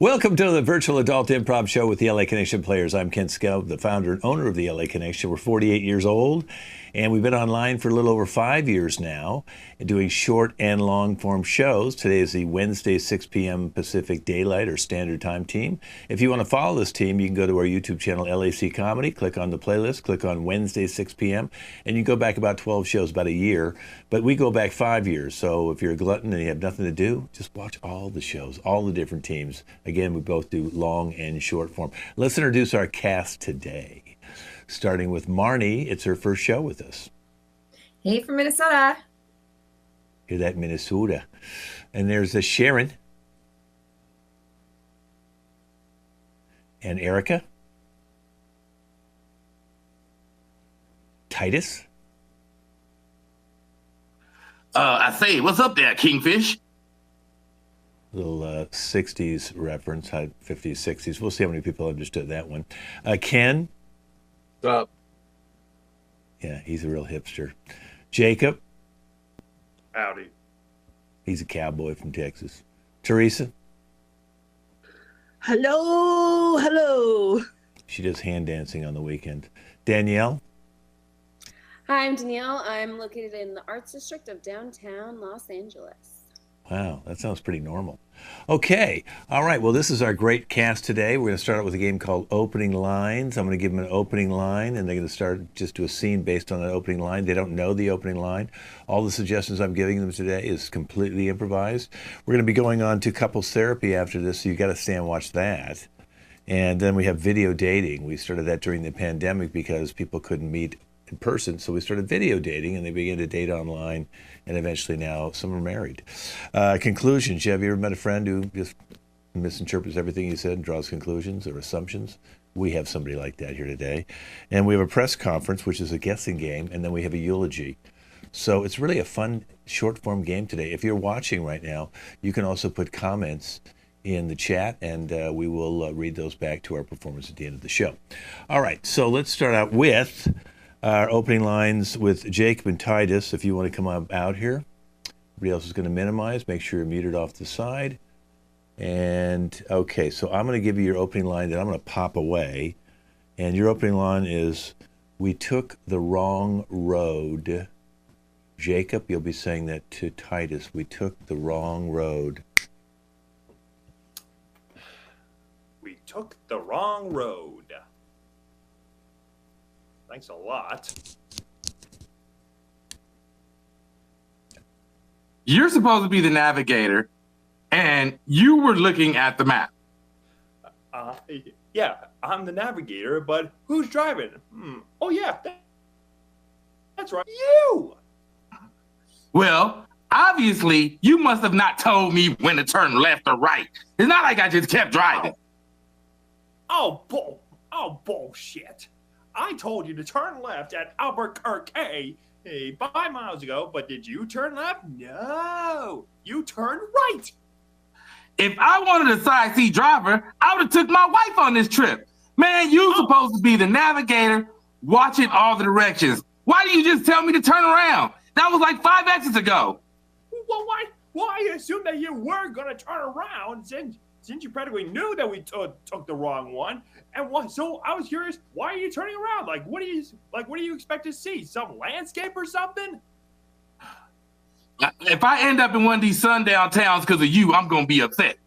Welcome to the Virtual Adult Improv Show with the LA Connection players. I'm Ken Scout, the founder and owner of the LA Connection. We're 48 years old, and we've been online for a little over 5 years now, doing short and long form shows. Today is the Wednesday 6 p.m. Pacific Daylight or Standard Time team. If you want to follow this team, you can go to our YouTube channel, LAC Comedy, click on the playlist, click on Wednesday 6 p.m., and you go back about 12 shows, about a year. But we go back 5 years, so if you're a glutton and you have nothing to do, just watch all the shows, all the different teams. Again, we both do long and short form. Let's introduce our cast today. Starting with Marnie, it's her first show with us. Hey, from Minnesota. Hear that, Minnesota. And there's Sharon. And Erica. Titus. I say, what's up there, Kingfish? Little 60s reference, 50s, 60s. We'll see how many people understood that one. Ken. What's up? Yeah, he's a real hipster. Jacob. Howdy. He's a cowboy from Texas. Teresa. Hello, hello. She does hand dancing on the weekend. Danielle. Hi, I'm Danielle. I'm located in the Arts District of downtown Los Angeles. Wow, that sounds pretty normal. Okay, all right. Well, this is our great cast today. We're going to start out with a game called Opening Lines. I'm going to give them an opening line, and they're going to start just do a scene based on that opening line. They don't know the opening line. All the suggestions I'm giving them today is completely improvised. We're going to be going on to couples therapy after this, so you got to stay and watch that. And then we have video dating. We started that during the pandemic because people couldn't meet in person, so we started video dating, and they began to date online, and eventually now some are married. Conclusions. Have you ever met a friend who just misinterprets everything you said and draws conclusions or assumptions? We have somebody like that here today. And we have a press conference, which is a guessing game, and then we have a eulogy. So it's really a fun short form game today. If you're watching right now, you can also put comments in the chat, and we will read those back to our performers at the end of the show. All right, so let's start out with our opening lines with Jacob and Titus. If you want to come out here. Everybody else is going to minimize. Make sure you're muted off the side. And okay, so I'm going to give you your opening line that I'm going to pop away. And your opening line is, "We took the wrong road." Jacob, you'll be saying that to Titus. "We took the wrong road." We took the wrong road. Thanks a lot. You're supposed to be the navigator, and you were looking at the map. Yeah, I'm the navigator, but who's driving? Oh, yeah, that's right. You! Well, obviously, you must have not told me when to turn left or right. It's not like I just kept driving. Oh, bullshit. I told you to turn left at Albuquerque 5 miles ago, but did you turn left? No, you turned right. If I wanted a side seat driver, I would have took my wife on this trip. Man, you supposed to be the navigator, watching all the directions. Why did you just tell me to turn around? That was like 5 exits ago. Well, why assume that you were going to turn around since you practically knew that we took the wrong one? And so I was curious, why are you turning around? What do you expect to see? Some landscape or something? If I end up in one of these sundown towns because of you, I'm going to be upset.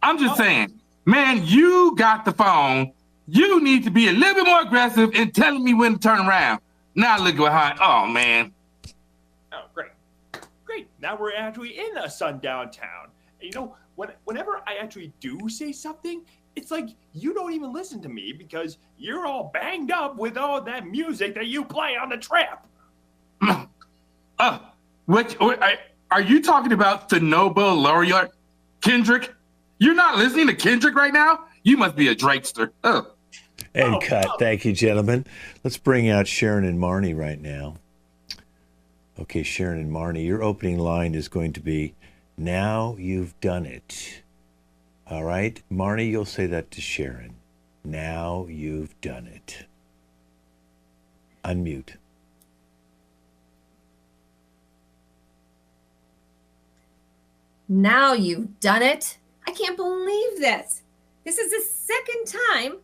I'm just saying, man, you got the phone. You need to be a little bit more aggressive in telling me when to turn around. Now look behind. Oh, man. Oh, great. Now we're actually in a sundown town. You know, whenever I actually do say something, it's like you don't even listen to me because you're all banged up with all that music that you play on the trip. Are you talking about the Nobel laureate Kendrick? You're not listening to Kendrick right now? You must be a Drakester. And cut. Thank you, gentlemen. Let's bring out Sharon and Marnie right now. Okay, Sharon and Marnie, your opening line is going to be, "Now you've done it." All right, Marnie, you'll say that to Sharon. "Now you've done it." Unmute. Now you've done it. I can't believe this. This is the second time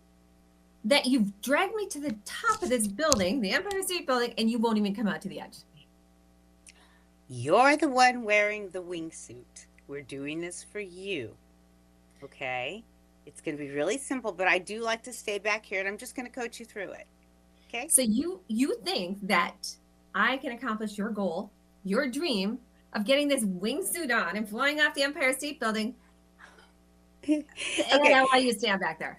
that you've dragged me to the top of this building, the Empire State Building, and you won't even come out to the edge. You're the one wearing the wingsuit. We're doing this for you. Okay? It's going to be really simple, but I do like to stay back here, and I'm just going to coach you through it. Okay? So you think that I can accomplish your goal, your dream of getting this wingsuit on and flying off the Empire State Building? Okay. And I want you to stand back there.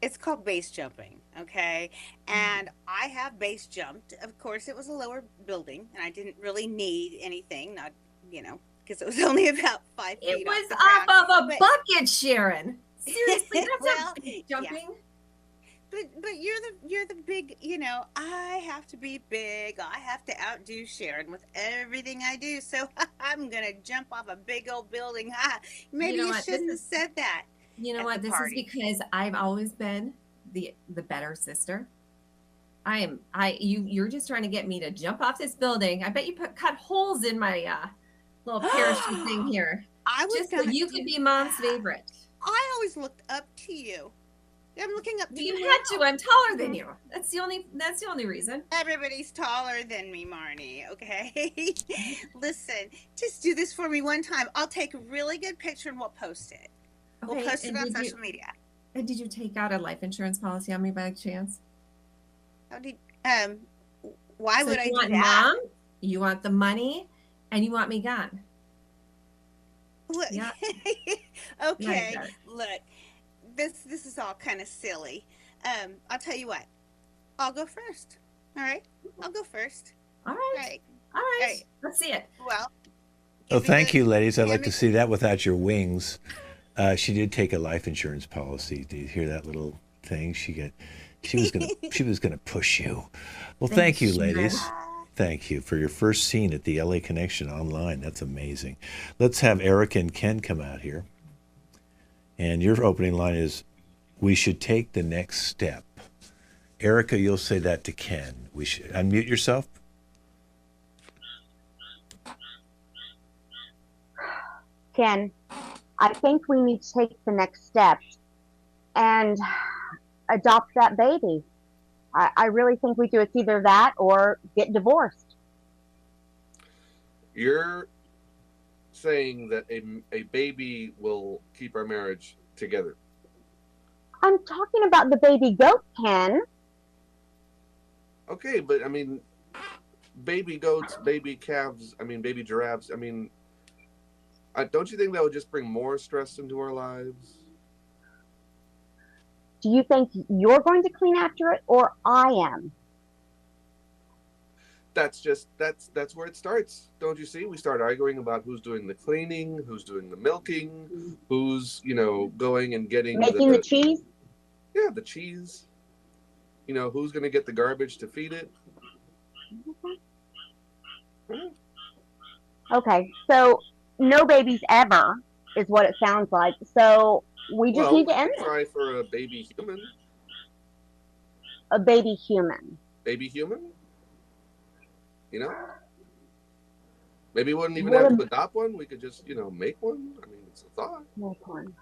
It's called base jumping, okay? And I have base jumped. Of course, it was a lower building, and I didn't really need anything, not, because it was only about 5 feet. It was off off of a bucket, Sharon. Seriously, that's not jumping. Yeah. But you're the big, I have to be big. I have to outdo Sharon with everything I do. So I'm gonna jump off a big old building. Maybe you shouldn't have said that. You know what? This is because I've always been the better sister. You're just trying to get me to jump off this building. I bet you cut holes in my little parachute thing here. Just so you could be Mom's favorite. I always looked up to you. I'm looking up to you. You had to. I'm taller than you. That's the only reason. Everybody's taller than me, Marnie. Okay. Listen, just do this for me one time. I'll take a really good picture and we'll post it. Okay, we'll post it on social media. And did you take out a life insurance policy on me by chance? Why would I do that? Mom, you want the money, and you want me gone. Look, yeah. Okay, yeah, look, this is all kind of silly. I'll tell you what. I'll go first. All right, I'll go first. All right. Let's see it. Well. Oh, thank you, ladies. I'd like to see that without your wings. She did take a life insurance policy. Did you hear that little thing? She was gonna push you. Well, thank you, ladies. Thank you for your first scene at the LA Connection online. That's amazing. Let's have Erica and Ken come out here. And your opening line is, "We should take the next step." Erica, you'll say that to Ken. We should unmute yourself. Ken, I think we need to take the next step and adopt that baby. I really think we do. It's either that or get divorced. You're saying that a baby will keep our marriage together? I'm talking about the baby goat, Ken. Okay, but I mean, baby goats, baby calves, baby giraffes, don't you think that would just bring more stress into our lives? Do you think you're going to clean after it, or I am? That's where it starts. Don't you see? We start arguing about who's doing the cleaning, who's doing the milking, who's, going and getting the cheese? Yeah, the cheese. Who's going to get the garbage to feed it? Okay, so no babies ever is what it sounds like. So we just need to end it. Try for a baby human. A baby human. Baby human? Maybe we wouldn't even have to adopt one. We could just, make one. It's a thought. Make one.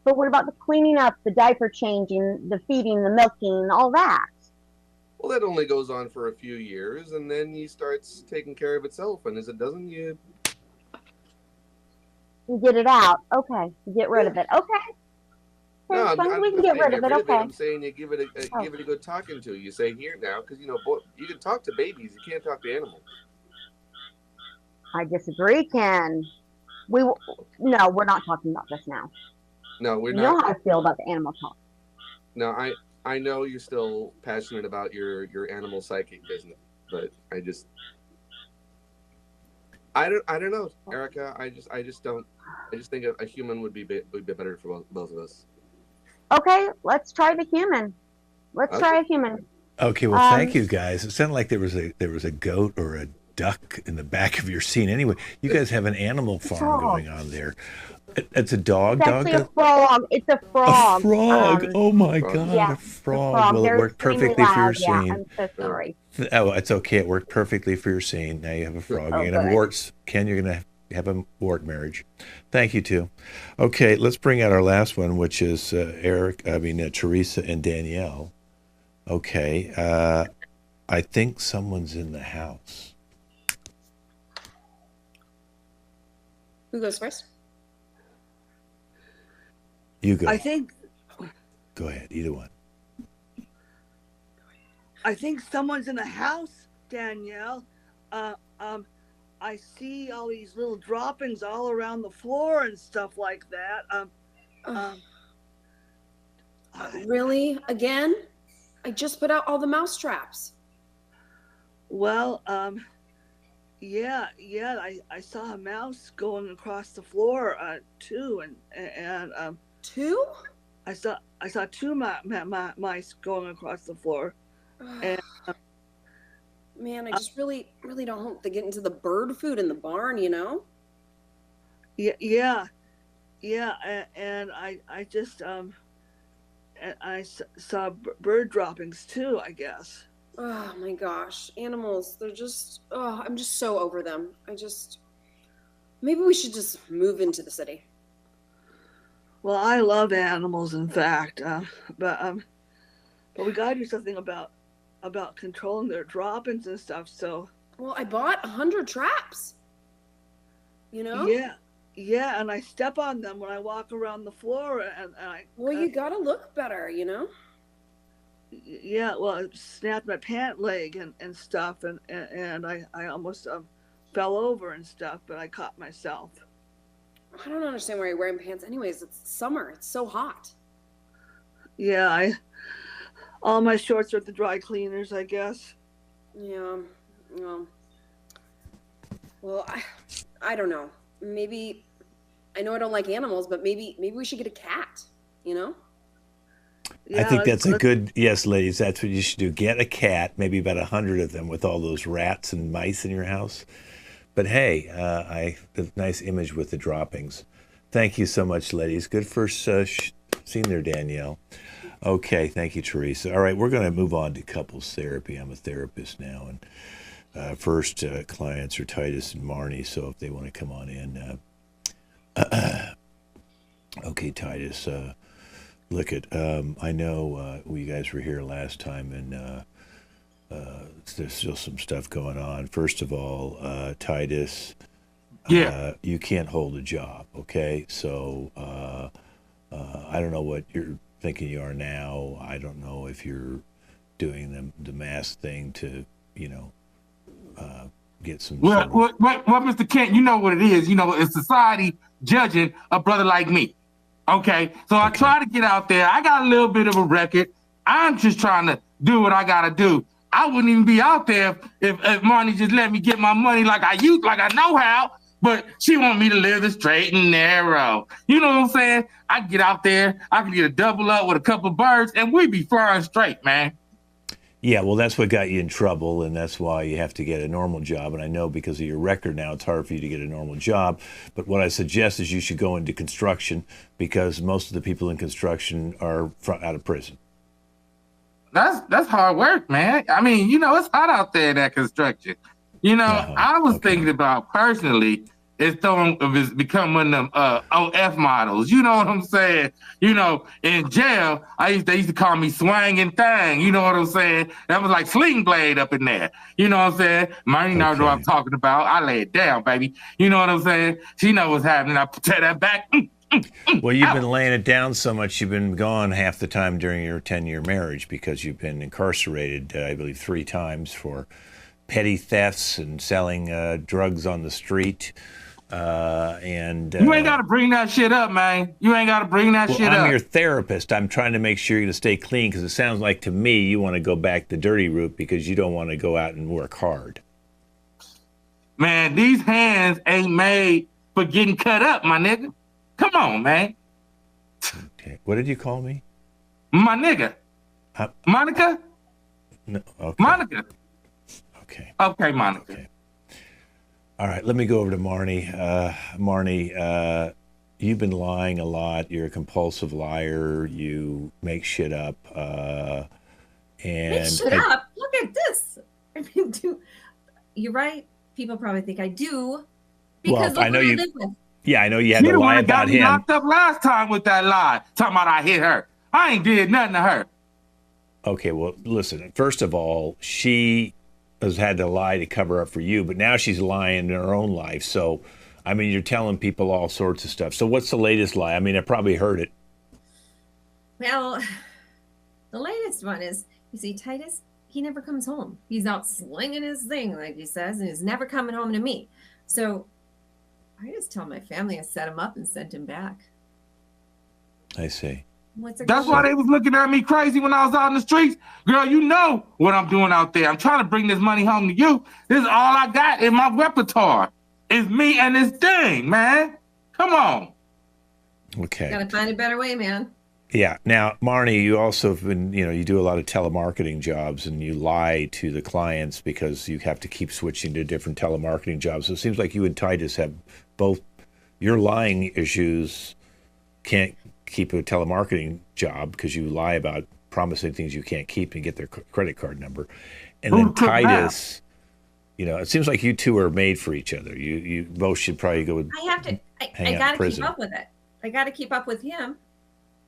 But what about the cleaning up, the diaper changing, the feeding, the milking, all that? Well, that only goes on for a few years, and then he starts taking care of itself. And as it doesn't, you get it out. Okay, you get rid of it. Okay. No, as long as we can get rid of it. Okay. I'm saying you give it a good talking to. You say here now, because you can talk to babies, you can't talk to animals. I disagree, Ken. No, we're not talking about this now. No, we're not. You know how I feel about the animal talk. No, I know you're still passionate about your animal psychic business, but I don't know, Erica. I just think a human would be better for both of us. Okay, let's try the human. Let's try a human. Okay, well, thank you guys. It sounded like there was a goat or a duck in the back of your scene. Anyway, you guys have an animal farm going on there. It's a dog. It's actually a frog. It's a frog. A frog. Oh my God, yeah, a frog. Well, it worked perfectly for your scene. Yeah, I'm so sorry. Oh, it's okay. It worked perfectly for your scene. Now you have a frog. You're gonna have warts. Ken, you're gonna have a work marriage. Thank you, too. Okay, let's bring out our last one, which is Teresa and Danielle. Okay, I think someone's in the house. Who goes first? You go. I think. Go ahead, either one. I think someone's in the house, Danielle. I see all these little droppings all around the floor and stuff like that. Really? Again? I just put out all the mouse traps. Well, yeah. I saw a mouse going across the floor too, and two. I saw two mice going across the floor. And, man, I just really don't hope they get into the bird food in the barn, you know? Yeah, and I just I saw bird droppings too, I guess. Oh my gosh, animals, they're just, I'm just so over them. Maybe we should just move into the city. Well, I love animals, in fact, but we gotta do something about controlling their droppings and stuff. So. Well, I bought 100 traps. You know. Yeah, and I step on them when I walk around the floor, and I. Well, you gotta look better, you know. Yeah, well, it snapped my pant leg and stuff, and I almost fell over and stuff, but I caught myself. I don't understand why you're wearing pants anyways. It's summer. It's so hot. Yeah, all my shorts are at the dry cleaners, I guess. Yeah. Well, I don't know. Maybe, I know I don't like animals, but maybe we should get a cat, you know? Yeah, I think that's a good, yes, ladies, that's what you should do. Get a cat, maybe about 100 of them with all those rats and mice in your house. But hey, a nice image with the droppings. Thank you so much, ladies. Good first scene there, Danielle. Okay, thank you, Teresa. All right, we're going to move on to couples therapy. I'm a therapist now, and first clients are Titus and Marnie, so if they want to come on in. Okay, Titus, look at, I know you guys were here last time, and there's still some stuff going on. First of all, Titus, you can't hold a job, okay? So I don't know what you're thinking you are now. I don't know if you're doing the mask thing to, get some. Well, Mr. Kent, you know what it is. You know, it's society judging a brother like me. Okay, so I try to get out there. I got a little bit of a record. I'm just trying to do what I gotta do. I wouldn't even be out there if Marnie just let me get my money like I know how. But she want me to live the straight and narrow. You know what I'm saying? I get out there, I can get a double up with a couple of birds, and we be flying straight, man. Yeah, well, that's what got you in trouble, and that's why you have to get a normal job. And I know because of your record now, it's hard for you to get a normal job. But what I suggest is you should go into construction, because most of the people in construction are out of prison. That's hard work, man. I mean, it's hot out there in that construction. I was thinking about personally is become one of them OF models. You know what I'm saying? In jail, they used to call me swanging thing. You know what I'm saying? That was like Sling Blade up in there. You know what I'm saying? Marnie knows what I'm talking about. I lay it down, baby. You know what I'm saying? She knows what's happening. I tear that back. Well, you've been laying it down so much, you've been gone half the time during your 10-year marriage because you've been incarcerated, I believe, 3 times for petty thefts and selling drugs on the street. And you ain't got to bring that shit up, man. You ain't got to bring that shit up. I'm your therapist. I'm trying to make sure you're going to stay clean, because it sounds like to me you want to go back the dirty route because you don't want to go out and work hard. Man, these hands ain't made for getting cut up, my nigga. Come on, man. Okay. What did you call me? My nigga. Monica? No. Okay. Monica. Okay. Okay, Monica. Okay. All right, let me go over to Marnie. Marnie, you've been lying a lot. You're a compulsive liar. You make shit up. Make shit up? Look at this. I mean, you're right. People probably think I do, Because well, I know look who you. live with. Yeah, I know you had She to the lie one that got about me him. locked up last time with that lie. Talking about I hit her. I ain't did nothing to her. Okay, well, listen. First of all, she has had to lie to cover up for you, but now she's lying in her own life. So, I mean, you're telling people all sorts of stuff. So, what's the latest lie? I mean, I probably heard it. Well, the latest one is, you see, Titus, he never comes home. He's out slinging his thing, like he says, and he's never coming home to me. So I just tell my family I set him up and sent him back. I see. That's why they was looking at me crazy when I was out in the streets. Girl, you know what I'm doing out there. I'm trying to bring this money home to you. This is all I got in my repertoire. It's me and this thing, man. Come on. Okay. Gotta find a better way, man. Yeah. Now, Marnie, you also have been, you do a lot of telemarketing jobs and you lie to the clients because you have to keep switching to different telemarketing jobs. So it seems like you and Titus have both your lying issues. Can't keep a telemarketing job because you lie about promising things you can't keep and get their credit card number. And then Titus, it seems like you two are made for each other. You both should probably go. I gotta keep up with it. I gotta keep up with him.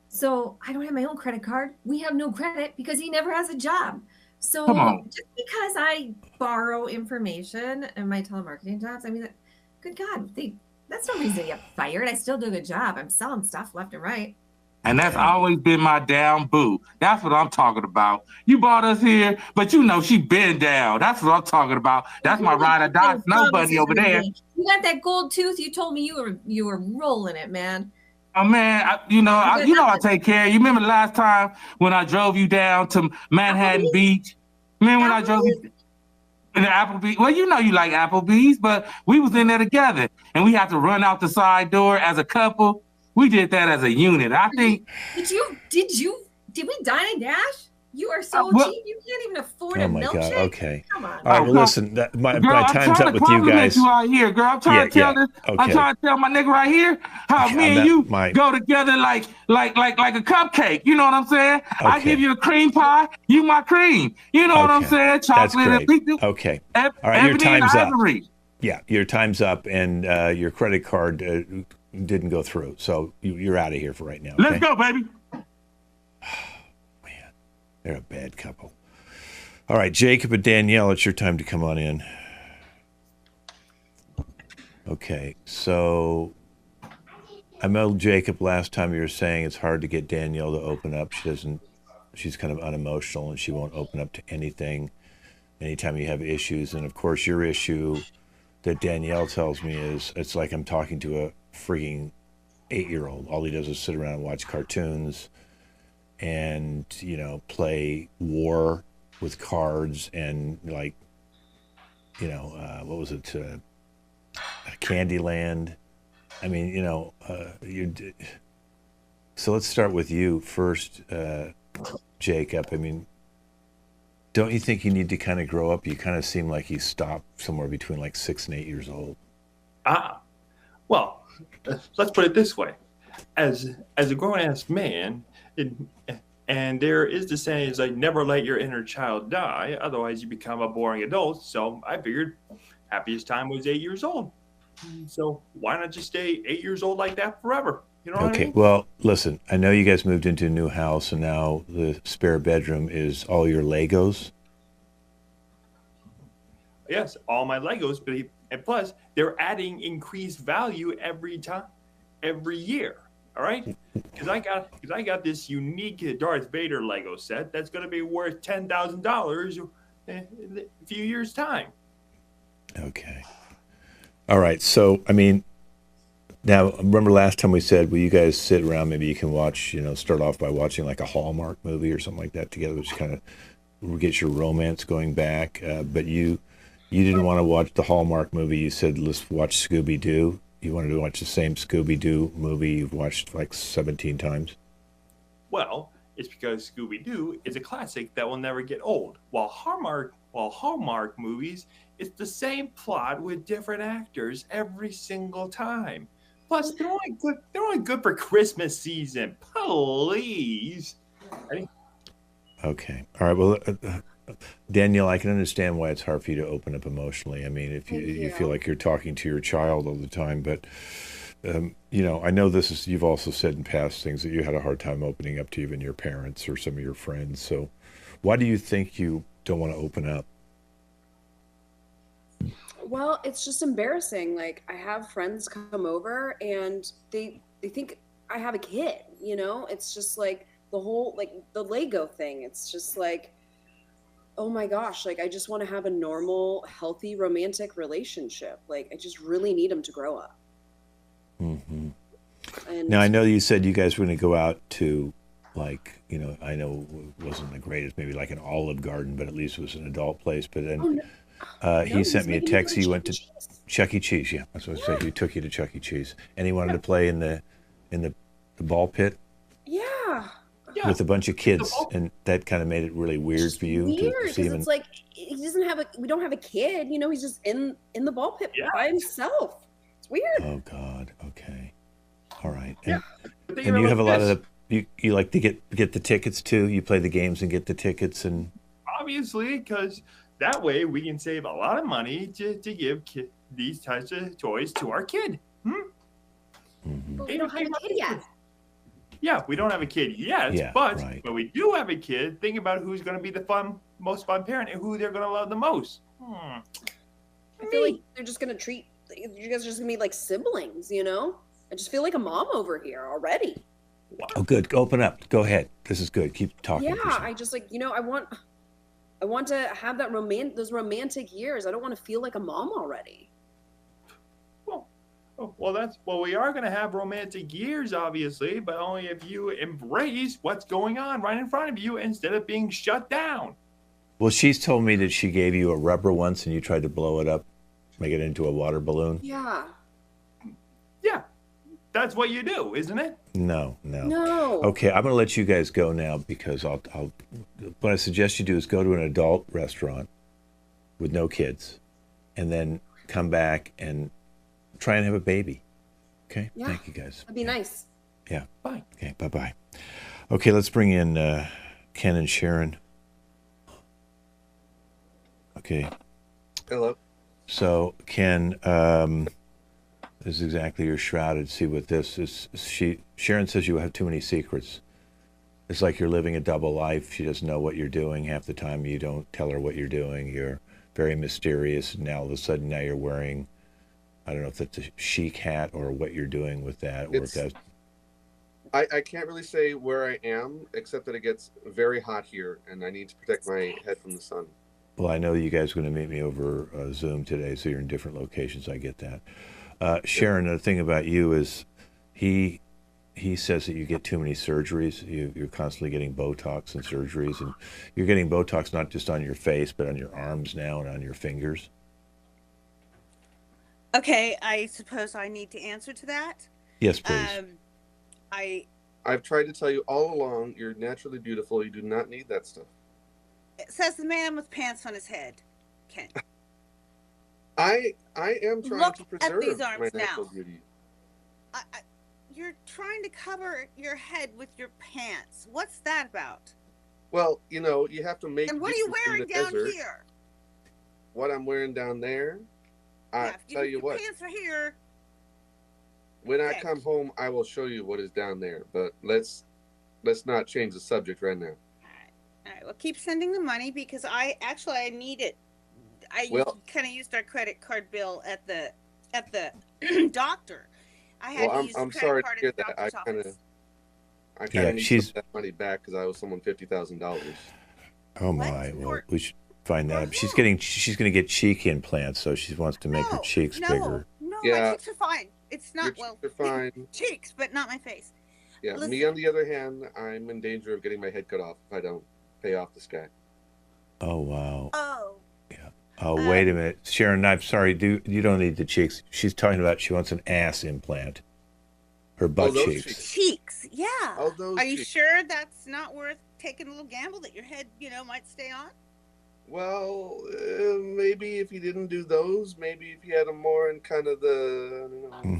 So I don't have my own credit card. We have no credit because he never has a job. So just because I borrow information in my telemarketing jobs, I mean, good God, that's no reason to get fired. I still do a good job. I'm selling stuff left and right. And that's always been my down boo. That's what I'm talking about. You brought us here, but she been down. That's what I'm talking about. That's my ride or die snow bunny over there. You got that gold tooth. You told me you were rolling it, man. Oh man, I take care. You remember the last time when I drove you down to Manhattan Beach? Remember when I drove you in the Applebee's? Well, you like Applebee's, but we was in there together, and we had to run out the side door as a couple. We did that as a unit. I think. Did we dine and dash? You are so cheap. You can't even afford a milkshake. God. Okay. Come on. All right. Well, listen. My time's up with you guys. You out here, girl. I'm trying to tell this. Okay. I'm trying to tell my nigga right here how me and you go together like a cupcake. You know what I'm saying? Okay. I give you a cream pie. You my cream. You know what I'm saying? Chocolate. That's great. Okay. All right. Your time's up. Yeah. Your time's up, and your credit card didn't go through, so you're out of here for right now. Okay? Let's go, baby. They're a bad couple. All right, Jacob and Danielle, it's your time to come on in. Okay, so I know, Jacob, last time you were saying it's hard to get Danielle to open up. She's kind of unemotional and she won't open up to anything anytime you have issues. And of course, your issue that Danielle tells me is it's like I'm talking to a freaking 8-year-old. All he does is sit around and watch cartoons and play war with cards and what was it, Candyland. I mean, so let's start with you first, Jacob. I mean, don't you think you need to kind of grow up? You kind of seem like you stopped somewhere between like 6 and 8 years old. Well, let's put it this way: as a grown-ass man, and there is the saying is like, never let your inner child die, otherwise you become a boring adult. So I figured happiest time was 8 years old. So why not just stay 8 years old like that forever? You know what I mean? Well, listen, I know you guys moved into a new house and now the spare bedroom is all your Legos. Yes, all my Legos, and plus they're adding increased value every year. All right, because I got this unique Darth Vader Lego set that's going to be worth $10,000 in a few years' time. Okay. All right. So, I mean, now remember last time we said, will you guys sit around? Maybe you can watch, start off by watching like a Hallmark movie or something like that together, which kind of get your romance going back. But you didn't want to watch the Hallmark movie. You said, let's watch Scooby-Doo. You wanted to watch the same Scooby-Doo movie you've watched like 17 times? Well, it's because Scooby-Doo is a classic that will never get old. While Hallmark movies, it's the same plot with different actors every single time. Plus, they're only good for Christmas season. Please. Okay. All right. Well, Danielle, I can understand why it's hard for you to open up emotionally. I mean, if you feel like you're talking to your child all the time, but I know you've also said in past things that you had a hard time opening up to even your parents or some of your friends. So why do you think you don't want to open up? Well, it's just embarrassing. Like, I have friends come over and they think I have a kid, It's just like the whole, like, the Lego thing. It's just like, oh my gosh, like, I just want to have a normal, healthy, romantic relationship. Like, I just really need them to grow up. Mm-hmm. And now, I know you said you guys were going to go out to, like, I know it wasn't the greatest, maybe like an Olive Garden, but at least it was an adult place. But then he sent me a text. He went to Chuck E. Cheese. Yeah, that's what I said. He took you to Chuck E. Cheese, and he wanted to play in the ball pit. Yeah. With a bunch of kids, and that kind of made it really weird for you to see him. It's like he doesn't have we don't have a kid, he's just in the ball pit by himself. It's weird. Oh God. Okay. All right. And you have a lot of you like to get the tickets too. You play the games and get the tickets, and obviously, because that way we can save a lot of money to give these types of toys to our kid. Mm-hmm. But we don't have a kid yet. Yeah, we don't have a kid yet, but when we do have a kid, think about who's going to be the most fun parent and who they're going to love the most. I feel like they're just going to treat you guys are just going to be like siblings, I just feel like a mom over here already. Wow. Oh, good. Open up. Go ahead. This is good. Keep talking. Yeah, I just like, I want to have those romantic years. I don't want to feel like a mom already. Well, we are going to have romantic years, obviously, but only if you embrace what's going on right in front of you instead of being shut down. Well, she's told me that she gave you a rubber once and you tried to blow it up, make it into a water balloon. Yeah. Yeah. That's what you do, isn't it? No. No. Okay, I'm going to let you guys go now because what I suggest you do is go to an adult restaurant with no kids and then come back and try and have a baby. Okay? Yeah. Thank you, guys. That'd be nice. Yeah. Bye. Okay, bye-bye. Okay, let's bring in Ken and Sharon. Okay. Hello. So, Ken, this is exactly your shrouded. See what this is. Sharon says you have too many secrets. It's like you're living a double life. She doesn't know what you're doing. Half the time you don't tell her what you're doing. You're very mysterious. And now all of a sudden you're wearing, I don't know if that's a chic hat or what you're doing with that. Or if that's... I can't really say where I am, except that it gets very hot here and I need to protect my head from the sun. Well, I know you guys are going to meet me over Zoom today, so you're in different locations. I get that. Sharon, the thing about you is he says that you get too many surgeries. You're constantly getting Botox and surgeries, and you're getting Botox not just on your face, but on your arms now and on your fingers. Okay, I suppose I need to answer to that. Yes, please. I've tried to tell you all along, you're naturally beautiful. You do not need that stuff. It says the man with pants on his head. Ken. I am trying to preserve these arms my natural now. beauty. You're trying to cover your head with your pants. What's that about? Well, you have to make. And what are you wearing down desert. here? What I'm wearing down there? I tell you what. Pants are here. When I come home, I will show you what is down there. But let's not change the subject right now. All right. Well, keep sending the money because I need it. I kind of used our credit card bill at the doctor. I had to use the credit card at the doctor's office. I kind of need that money back because I owe someone $50,000. Oh my! Well, we should find that out. She's going to get cheek implants, so she wants to make her cheeks bigger. No, my cheeks are fine. It's not They're fine. Cheeks, but not my face. Yeah. Listen. Me on the other hand, I'm in danger of getting my head cut off if I don't pay off this guy. Oh wow. Oh. Yeah. Oh wait a minute, Sharon. I'm sorry. You don't need the cheeks. She's talking about she wants an ass implant. Her butt cheeks. Cheeks. Yeah. Oh, those Are you cheeks. sure that's not worth taking a little gamble that your head, might stay on? Well, maybe if you didn't do those, maybe if you had them more in kind of the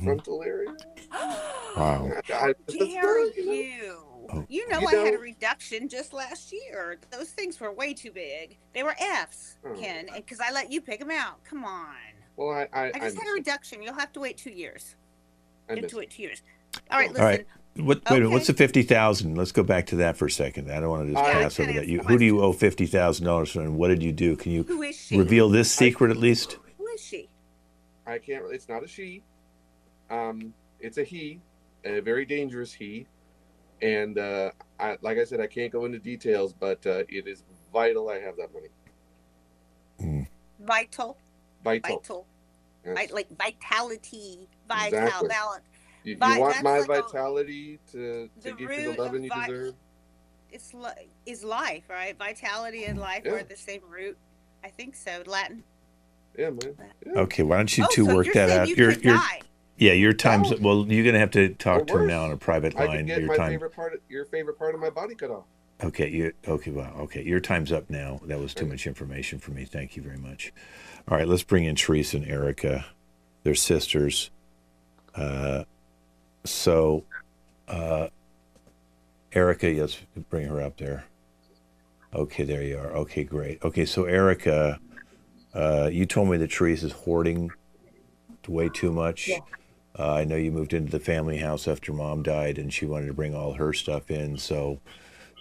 frontal area. Wow. How dare you? Okay. You know, I had a reduction just last year. Those things were way too big. They were Fs, Ken, because I let you pick them out. Come on. Well, I just had a reduction. You'll have to wait 2 years. You have to wait 2 years. All right, listen. All right. Wait a minute. What's the 50,000? Let's go back to that for a second. I don't want to just pass over that. Who do you owe $50,000 to, and what did you do? Can you reveal this secret at least? Who is she? I can't. It's not a she. It's a he, a very dangerous he, and like I said, I can't go into details, but it is vital I have that money. Vital. Yes. Like vitality. Exactly. Balance. You want my vitality to give you the loving you deserve? Is life, right? Vitality and life are the same root. I think so. Latin. Yeah, man. Yeah. Okay, why don't you two work that out? Your time's well. You're gonna have to talk to him now on a private line. I can get your favorite part of my body cut off. Okay. Your time's up now. That was too much information for me. Thank you very much. All right, let's bring in Teresa and Erica. They're sisters. Erica, let's bring her up there. Okay, there you are. Okay, great. Okay, so Erica, you told me that Teresa's hoarding way too much. Yeah. I know you moved into the family house after Mom died, and she wanted to bring all her stuff in. So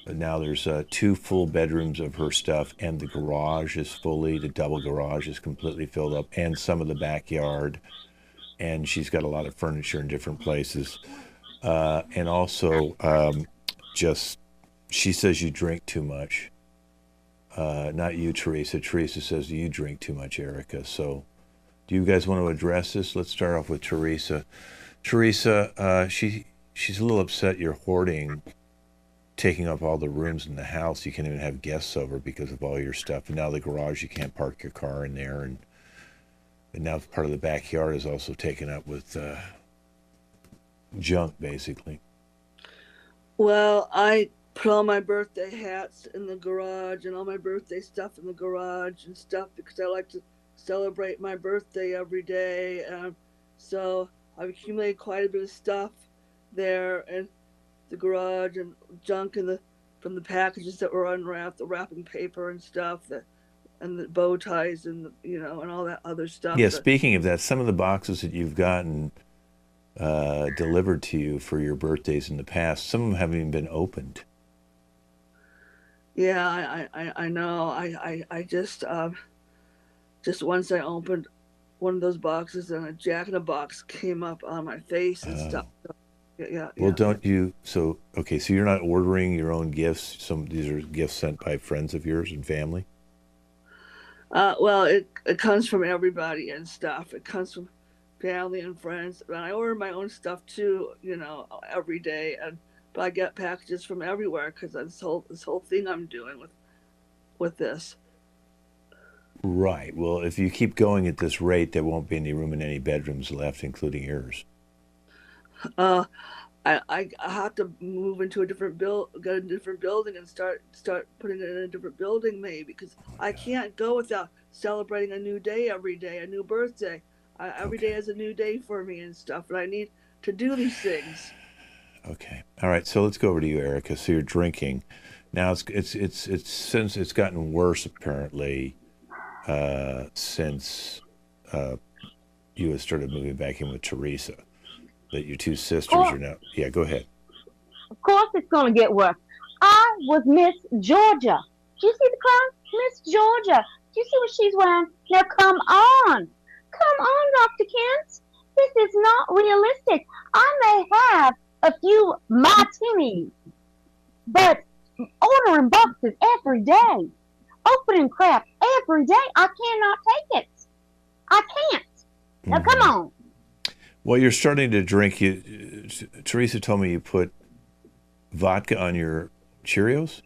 now there's 2 full bedrooms of her stuff, and the garage is the double garage is completely filled up, and some of the backyard. And she's got a lot of furniture in different places. And also, she says you drink too much. Not you, Teresa. Teresa says you drink too much, Erica. So do you guys want to address this? Let's start off with Teresa. Teresa, she's a little upset you're hoarding, taking up all the rooms in the house. You can't even have guests over because of all your stuff. And now the garage, you can't park your car in there. And now part of the backyard is also taken up with junk, basically. Well, I put all my birthday hats in the garage and all my birthday stuff in the garage and stuff because I like to celebrate my birthday every day. So I've accumulated quite a bit of stuff there in the garage and junk from the packages that were unwrapped, the wrapping paper and stuff, and the bow ties and and all that other stuff. Yeah, speaking of that, some of the boxes that you've gotten delivered to you for your birthdays in the past, some of them haven't even been opened. Yeah, I know. I just once I opened one of those boxes and a Jack in the Box came up on my face and stuff. Yeah. Well, don't you? So you're not ordering your own gifts. These are gifts sent by friends of yours and family. Well, it comes from everybody and stuff. It comes from family and friends. And I order my own stuff too, every day. But I get packages from everywhere because this whole thing I'm doing with this. Right. Well, if you keep going at this rate, there won't be any room in any bedrooms left, including yours. I have to move into a different get a different building and start putting it in a different building maybe because I can't go without celebrating a new day every day, a new birthday. Every day is a new day for me and stuff, and I need to do these things. Okay. All right. So let's go over to you, Erica. So you're drinking. Now it's since it's gotten worse apparently since you have started moving back in with Teresa. That your 2 sisters are now. Yeah, go ahead. Of course it's going to get worse. I was Miss Georgia. Do you see the crown? Miss Georgia. Do you see what she's wearing? Now come on. Come on, Dr. Kent. This is not realistic. I may have a few martinis, but ordering boxes every day, opening crap every day, I cannot take it. I can't. Now come on. Well, you're starting to drink. Teresa told me you put vodka on your Cheerios.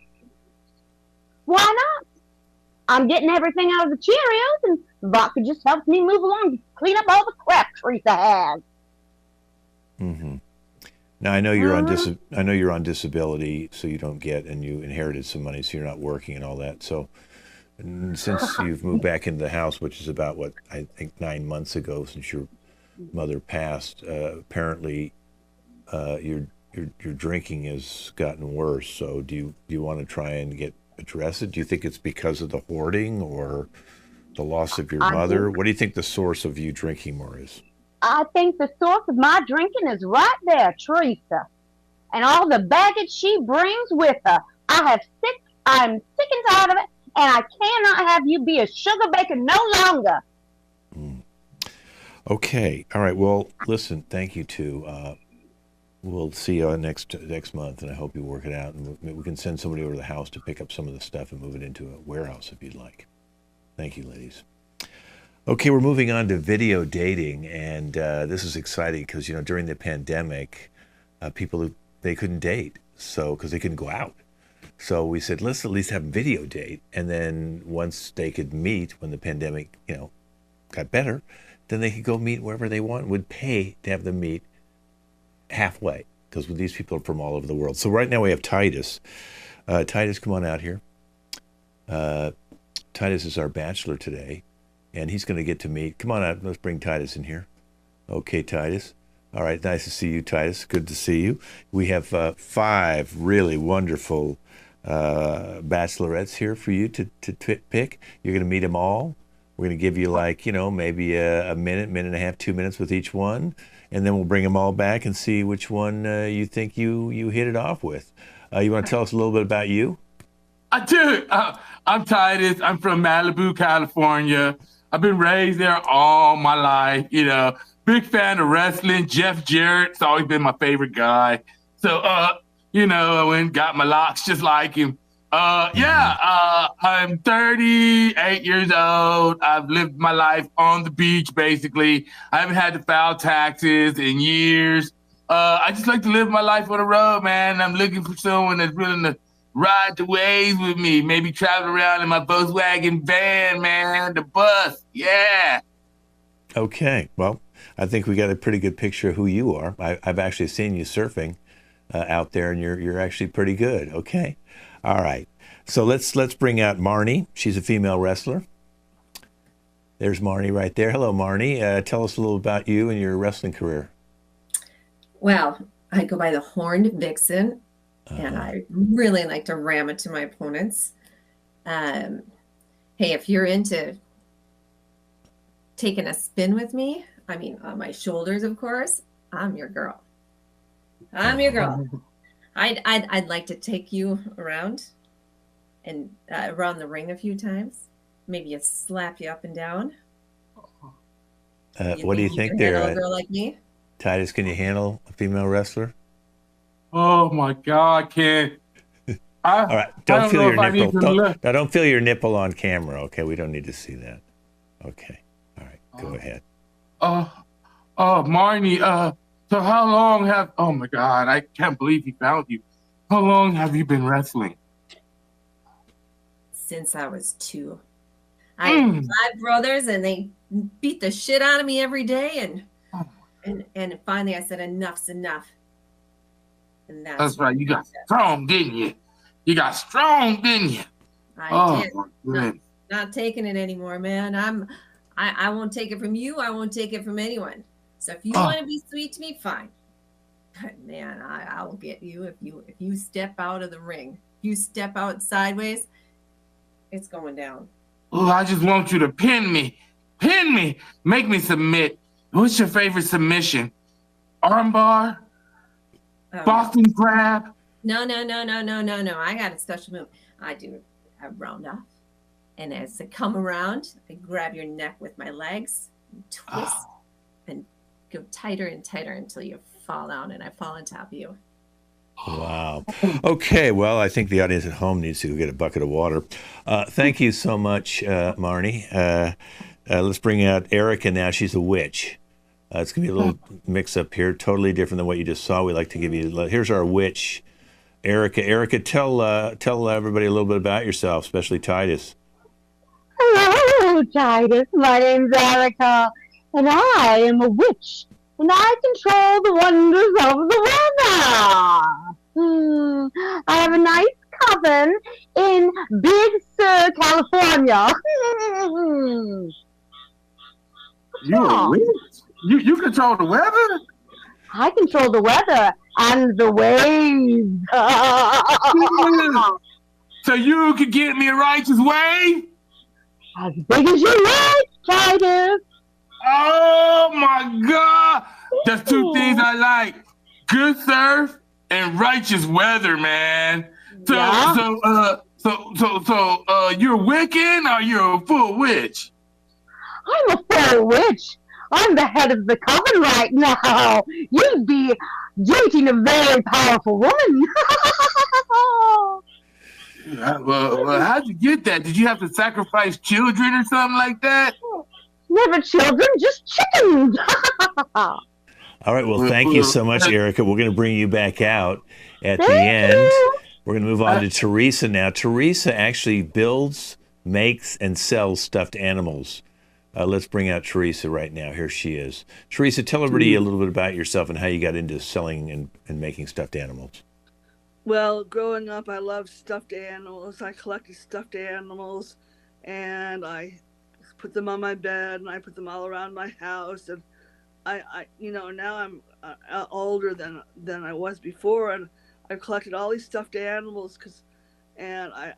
Why not? I'm getting everything out of the Cheerios, and vodka just helps me move along, clean up all the crap Teresa has. Mm-hmm. Now I know you're on disability, so you don't get, and you inherited some money, so you're not working and all that. So, since you've moved back into the house, which is about I think 9 months ago, since your mother passed, apparently you're your drinking has gotten worse. So do you want to try and address it? Do you think it's because of the hoarding or the loss of your mother? What do you think the source of you drinking more is? I think the source of my drinking is right there, Teresa, and all the baggage she brings with her. I'm sick and tired of it, and I cannot have you be a sugar baker no longer. Okay. All right. Well, listen, thank you too. We'll see you next month, and I hope you work it out. And we can send somebody over to the house to pick up some of the stuff and move it into a warehouse if you'd like. Thank you, ladies. Okay, we're moving on to video dating, and this is exciting because during the pandemic, people they couldn't date, because they couldn't go out. So we said, let's at least have a video date, and then once they could meet, when the pandemic got better, then they could go meet wherever they want. Would pay to have them meet halfway, because these people are from all over the world. So right now we have Titus. Titus, come on out here. Titus is our bachelor today, and he's going to get to meet. Come on out. Let's bring Titus in here. Okay, Titus. All right, nice to see you, Titus. Good to see you. We have 5 really wonderful bachelorettes here for you to pick. You're going to meet them all. We're going to give you maybe a minute and a half, 2 minutes with each one, and then we'll bring them all back and see which one you think you hit it off with. You want to tell us a little bit about you? I do. I'm Titus. I'm from Malibu, California. I've been raised there all my life. Big fan of wrestling. Jeff Jarrett's always been my favorite guy. So, I went and got my locks just like him. I'm 38 years old. I've lived my life on the beach, basically. I haven't had to file taxes in years. I just like to live my life on the road, man. I'm looking for someone that's willing to ride the waves with me, maybe travel around in my Volkswagen van, man, the bus. Yeah. Okay. Well, I think we got a pretty good picture of who you are. I've actually seen you surfing out there, and you're actually pretty good. Okay. All right. So let's bring out Marnie. She's a female wrestler. There's Marnie right there. Hello, Marnie. Tell us a little about you and your wrestling career. Well, I go by the Horned Vixen, and I really like to ram it to my opponents. Hey, if you're into taking a spin with me, on my shoulders, of course, I'm your girl. I'm your girl. I'd like to take you around and around the ring a few times. Maybe slap you up and down. What do you think there? A girl like me? Titus, can you handle a female wrestler? Oh my God, Ken. All right, don't feel your nipple. Don't feel your nipple on camera, okay? We don't need to see that. Okay, all right, go ahead. Marnie, so how long oh my God, I can't believe he found you. How long have you been wrestling? Since I was 2. I have 5 brothers, and they beat the shit out of me every day, and finally I said, enough's enough. And that's right. You got strong, didn't you? You got strong, didn't you? I did. Not taking it anymore, man. I won't take it from you. I won't take it from anyone. So if you want to be sweet to me, fine. But man, I will get you if you step out of the ring. If you step out sideways, it's going down. Oh, I just want you to pin me, make me submit. What's your favorite submission? Armbar? Boston crab? No. I got a special move. I do a round off. And as I come around, I grab your neck with my legs, and twist, and go tighter and tighter until you fall down and I fall on top of you. Wow. Okay, well, I think the audience at home needs to get a bucket of water. Thank you so much, Marnie. Let's bring out Erica now. She's a witch. It's going to be a little mix-up here, totally different than what you just saw. We like to give you, here's our witch, Erica. Erica, tell everybody a little bit about yourself, especially Titus. Hello, Titus. My name's Erica, and I am a witch, and I control the wonders of the weather. I have a nice coven in Big Sur, California. You're a witch? You control the weather? I control the weather, and the waves. So you could get me a righteous wave? As big as you like, Titus. Oh my God! That's two things I like: good surf and righteous weather, man. So, Yeah. you're a Wiccan or you're a full witch? I'm a full witch. I'm the head of the coven right now. You'd be dating a very powerful woman. Well, how'd you get that? Did you have to sacrifice children or something like that? Never children, just chickens. All right. Well, thank you so much, Erica. We're going to bring you back out at the Thank end. you. We're going to move on to Teresa now. Teresa actually builds, makes, and sells stuffed animals. Let's bring out Teresa right now. Here she is. Teresa, tell everybody a little bit about yourself and how you got into selling and making stuffed animals. Well, growing up, I loved stuffed animals. I collected stuffed animals, and I put them on my bed, and I put them all around my house. And now I'm older than I was before, and I've collected all these stuffed animals and I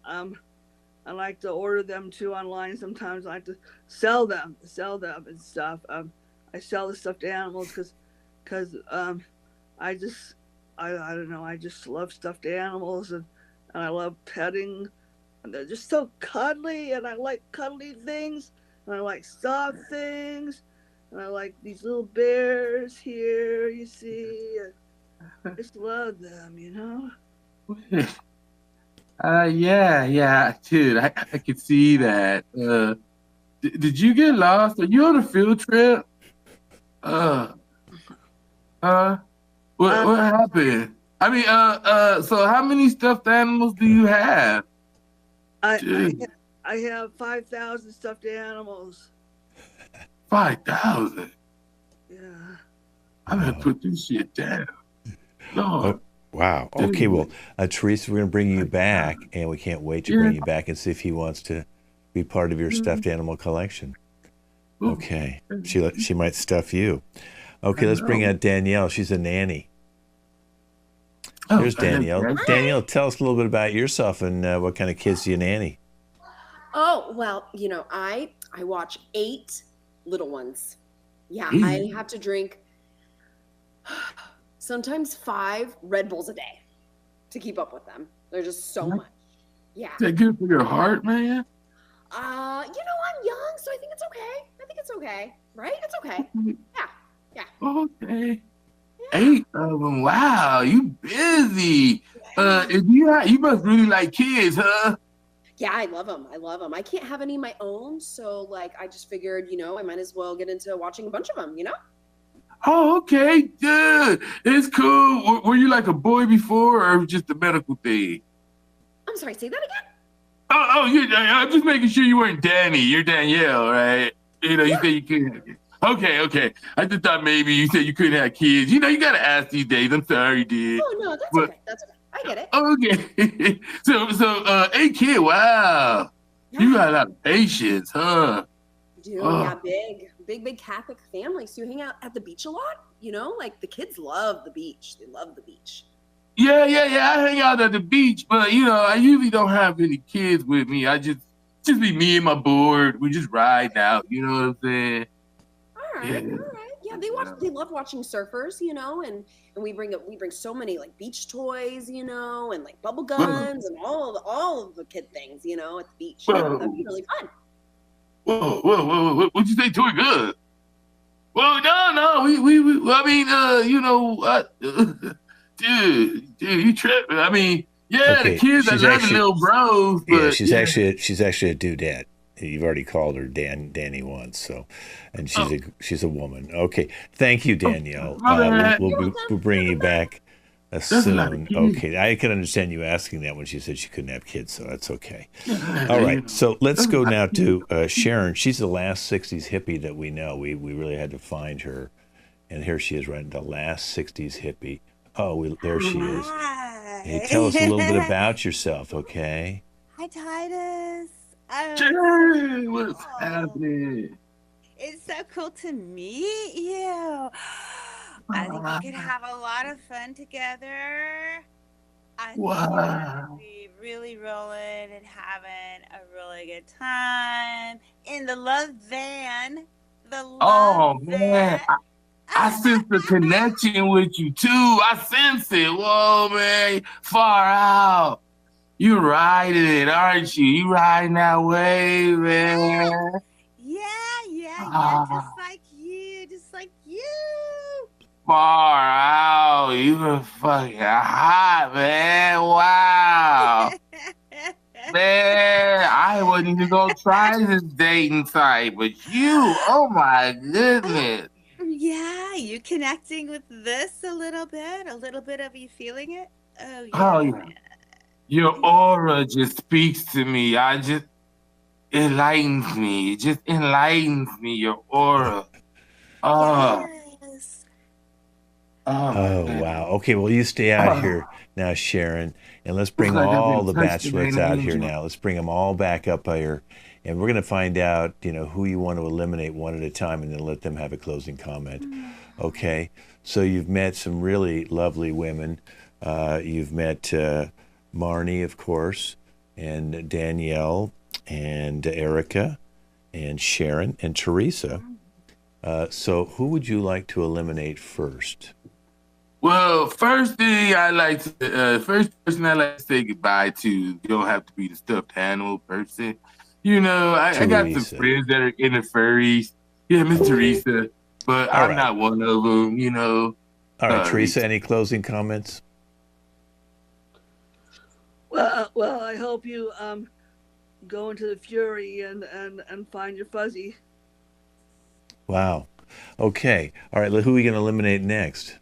like to order them too online. Sometimes I like to sell them and stuff. I sell the stuffed animals because I don't know. I just love stuffed animals and I love petting. And they're just so cuddly, and I like cuddly things, and I like soft things, and I like these little bears here. You see, I just love them. Yeah, dude, I could see that. Did you get lost? Are you on a field trip? What happened? I mean, so how many stuffed animals do you have? I have 5,000 stuffed animals. 5,000? Yeah. I'm gonna put this shit down. Lord. Wow. Okay, well, Teresa, we're going to bring you back, and we can't wait to bring you back and see if he wants to be part of your stuffed animal collection. Okay. She might stuff you. Okay, let's bring out Danielle. She's a nanny. There's Danielle. Danielle, tell us a little bit about yourself and what kind of kids do you nanny? Oh, well, I watch 8 little ones. Yeah, I have to drink sometimes 5 Red Bulls a day to keep up with them. They're just so much. Yeah. Is that good for your heart, man? I'm young, so I think it's okay. Right? It's okay. Yeah. Okay. Yeah. 8 of them. Wow, you busy. You must really like kids, huh? Yeah, I love them. I can't have any of my own, so I just figured, I might as well get into watching a bunch of them, Oh, okay, good. It's cool. Were you like a boy before, or just a medical thing? I'm sorry, say that again? I'm just making sure you weren't Danny. You're Danielle, right? You said you couldn't. Okay. I just thought maybe you said you couldn't have kids. You got to ask these days. I'm sorry, dude. Oh, no, that's okay. I get it. Okay. So, hey, kid, wow. Yeah. You got a lot of patience, huh? Yeah, big Catholic family. So you hang out at the beach a lot, the kids love the beach. They love the beach. Yeah. I hang out at the beach, but I usually don't have any kids with me. I just be me and my board. We just ride out. You know what I'm saying? All right. Yeah, they love watching surfers, and we bring so many beach toys, and bubble guns and all of the kid things, at the beach. That'd be really fun. Whoa! What'd you say? Toy gun? Well, no. Dude, you tripping? I mean, the kids are loving little bros. But she's actually a dudette. You've already called her Danny once, so, and she's a woman. Okay, thank you, Danielle. We'll bring you back soon. Okay, I can understand you asking that when she said she couldn't have kids, so that's okay. All right, so let's go now to Sharon. She's the last '60s hippie that we know. We really had to find her, and here she is, right? The last '60s hippie. Oh, there she is. Hey, tell us a little bit about yourself, okay? Hi, Titus. Sharon, what's happening? It's so cool to meet you. I think we could have a lot of fun together. I think you're Wow. gonna be really rolling and having a really good time in the love van. The love Oh man, van. I sense the connection with you too. I sense it. Whoa, man, far out. You riding it, aren't you? You riding that wave, man. Yeah, just like you, just like you. Far out. You were fucking hot, man. Wow. Man, I wasn't even gonna try this dating site, but you, oh my goodness. Yeah, you connecting with this a little bit of you feeling it? Oh Oh yeah, yeah. man. Your aura just speaks to me. Enlightens me. It just enlightens me, your aura. Oh, Yes. oh my Oh, goodness. wow. Okay, well, you stay out Oh, here now, Sharon, and let's it's bring like I've all been the touched by bachelorettes an out here angel. now. Let's bring them all back up here, and we're going to find out, who you want to eliminate one at a time, and then let them have a closing comment. Okay? So you've met some really lovely women. You've met Marnie, of course, and Danielle, and Erica, and Sharon, and Teresa. So who would you like to eliminate first? Well, first first person I like to say goodbye to, you don't have to be the stuffed animal person. I got some Teresa. friends that are in the furries. Yeah, Miss Teresa, but All I'm right. not one of them, All right, Sorry. Teresa, any closing comments? Well, I hope you go into the fury and find your fuzzy. Wow. Okay. All right, who are we going to eliminate next?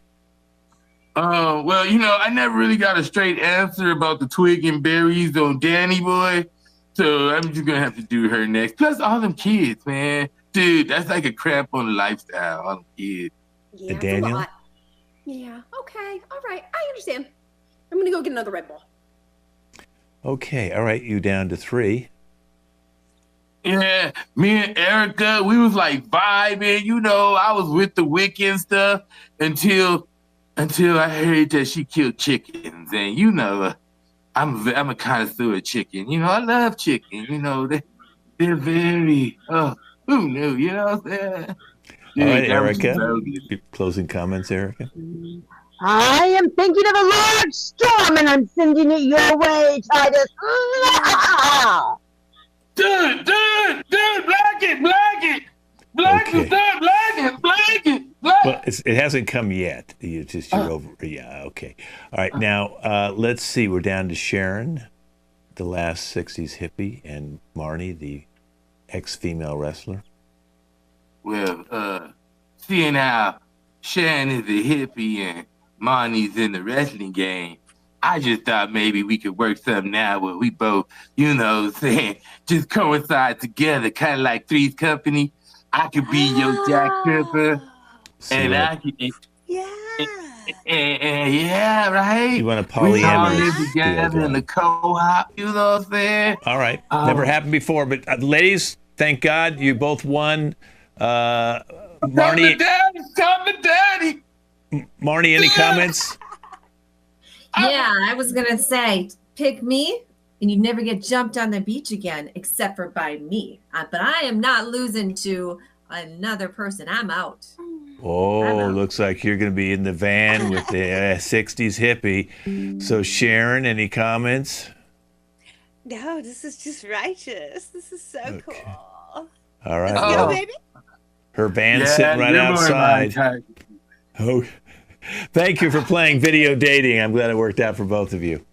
Well, I never really got a straight answer about the twig and berries on Danny Boy, so I'm just gonna have to do her next. Plus, all them kids, man, dude, that's like a cramp on the lifestyle. All them kids. Yeah, it's Daniel? a lot. Yeah. Okay. All right. I understand. I'm gonna go get another Red Bull. Okay. All right, you down to 3. Yeah, me and Erica, we was like vibing. I was with the Wiccan stuff until I heard that she killed chickens, and I'm a connoisseur of chicken. I love chicken. They're very who knew? You know what I'm saying? All right, Dude, that was Erica. so good. Closing comments, Erica? I am thinking of a large storm and I'm sending it your way, Titus. Dude, blanket, Okay. blanket. Well, it hasn't come yet. You're over. Yeah, okay. All right, now let's see. We're down to Sharon, the last 60s hippie, and Marnie, the ex-female wrestler. Well, seeing how Sharon is a hippie and Marnie's in the wrestling game, I just thought maybe we could work something out where we both, just coincide together, kind of like Three's Company. I could be your Jack Tripper, and I could, yeah, right. You want a We all polyamorous live deal together in going. the co-op. You know what I'm saying? All right. Never happened before, but ladies, thank God you both won. Marnie, Come to daddy. Marnie, any comments? Yeah, I was gonna say, pick me, and you'd never get jumped on the beach again, except for by me. But I am not losing to another person. I'm out. Oh, looks like you're going to be in the van with the 60s hippie. So, Sharon, any comments? No, this is just righteous. This is so cool. All right. Let's go, baby. Her van's sitting right outside. Oh, thank you for playing video dating. I'm glad it worked out for both of you.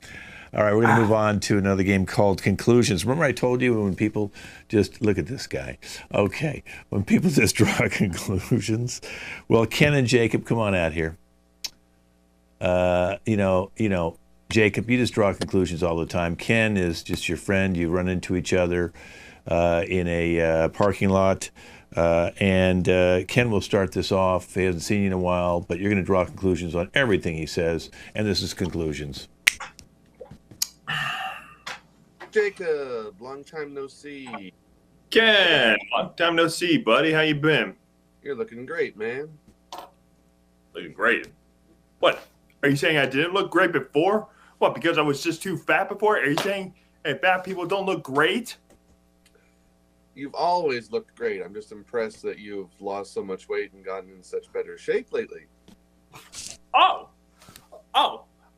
All right, we're going to move on to another game called Conclusions. Remember I told you when people just, look at this guy. Okay, when people just draw conclusions. Well, Ken and Jacob, come on out here. Jacob, you just draw conclusions all the time. Ken is just your friend. You run into each other in a parking lot. And Ken will start this off. He hasn't seen you in a while, but you're going to draw conclusions on everything he says. And this is Conclusions. Jacob, long time no see. Ken, long time no see, buddy. How you been? You're looking great, man. looking great. What? Are you saying I didn't look great before? What, because I was just too fat before? Are you saying fat people don't look great? You've always looked great. I'm just impressed that you've lost so much weight and gotten in such better shape lately. Oh,